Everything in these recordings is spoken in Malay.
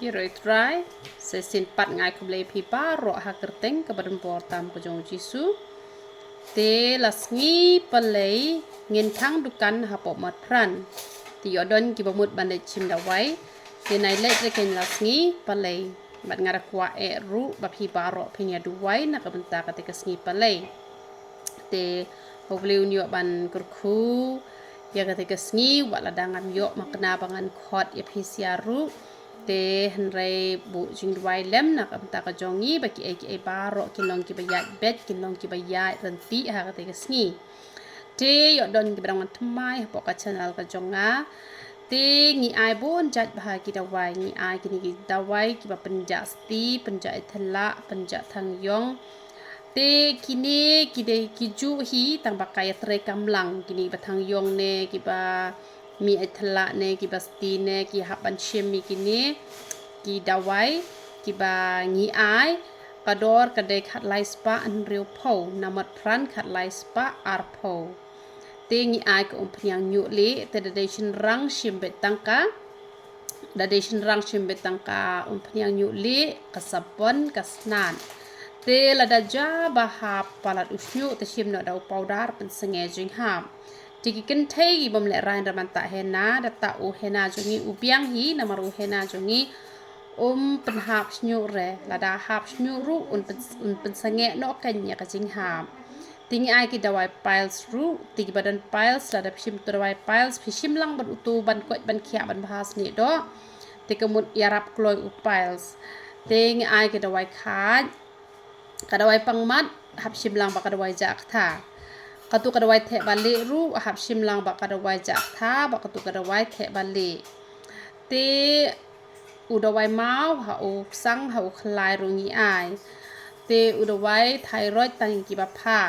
Iroi try sesin pat ngai kublei pipa ro ha kerteng ke badan portam ko jong jisu te lasngi pelei ngin thang dukan ha po mat pran ti odon ki bamut bandai chim da wai te nai let reken lasngi pelei bat ngara kwa e ru ba pipa ro pinya du wai na ka benta ka te kasngi pelei te hobleu nyo ban kurku ya ka te kasngi wala dangam yo makna bangan khot ya pisiaru te henrei bu jing duai lem na ka benta ka jongi ba ki e baro kinong ki bayat bet kinong ki bayat renti ha ka te kasngi te yo don ki barang tmai po ka channel ka jonga te ngi ai bon jat bah ki dawai ngi ai ki ni dawai ki ba penja sti penja ithla penja thang yong te kini kide kiju hi tang bakai tre kamlang kini bathang yong ne ki ba mi ithla ne ki ba sti ne ki hapan shim mi kini ki dawai ki ba ngi ai kador kadai khat lai spa an riu pho namat pran khat lai spa ar pho te ngi ai ko umphnyang nyu le te dadation rang shim betangka dadation rang shim betangka umphnyang nyu le kasapon kasnan te lada ja bahap palat usnyu te shim no dau powder pen senge jing ham tiki ken thei bom le rain raman ta hena data u hena jongi ubiang hi namaru hena jongi penhap snyu re lada hap snyu ru un pen senge no kan ya ka jing ham tingi ai ki dawai piles ru tiki badan piles lada pishim tu dawai piles pishim lang ban utu ban kot ban khia ban bahas ni do tikemut yarap kloi u piles tingi ai ki dawai khat kadawai pangmat hap shimlang ba kadawai jak tha katu kadawai the bali ru hap shimlang ba kadawai jak tha ba katu kadawai the bali te udawai mau ha u sang ha u khlai ru ngi ai te udawai thyroid tang ki ba pha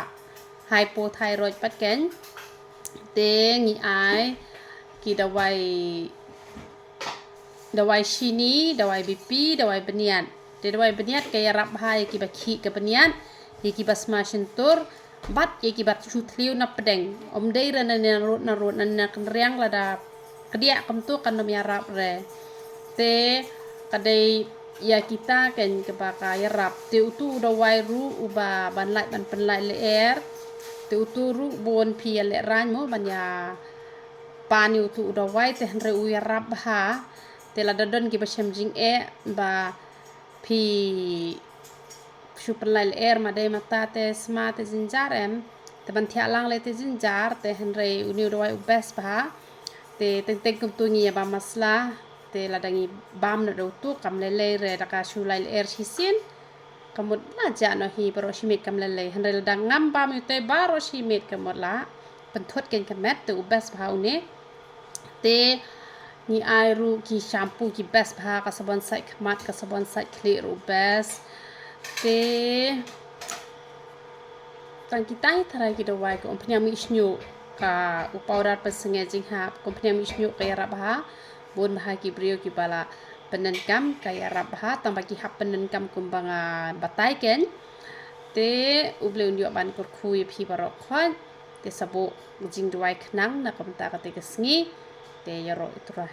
hypothyroid pat ken te ngi ai ki dawai shini dawai bp dawai benian te dawai benian kaya rap hai ki ba khi ke benian ki ba smashin tur bat ki ba chutliu na pedeng om dei ran na rut na kenriang lada kedia kam tu kan nom yarap re te kadai ya kita ken ke ba kaya rap te utu dawai ru uba ban lai ban penlai le er te utu ru bon pi le ran mo ban ya pani utu dawai te henre u yarap ha te lada don ki ba shem jing e ba pi supelal air madai mata te smart te jinjar em te ban thia lang le te jinjar te henre uni dawai ubes ba te teng kum tu ngi ba masla te ladangi bam na do tu kam le re daka sulai air hisin kamut la ja no hi baro shimit kam le henre ladang ngam bam te baro shimit kamut la penthot ken kamet te ubes ba une te ni ai ru ki shampoo ki best bha ka sabon sai khmat ka sabon sai clear ru best te tang kita thara ki dawai ko ompnya mi snyu ka u powder pasenge jing ha kompnya mi snyu ka yara bha bon bha ki brio ki bala penen kam ka yara bha tang bagi hap penen kam kumbanga batai ken te uble unyo ban kur khui phi barok khon te sabo jing dawai khnang na kam ta ka te sngi te yaro itra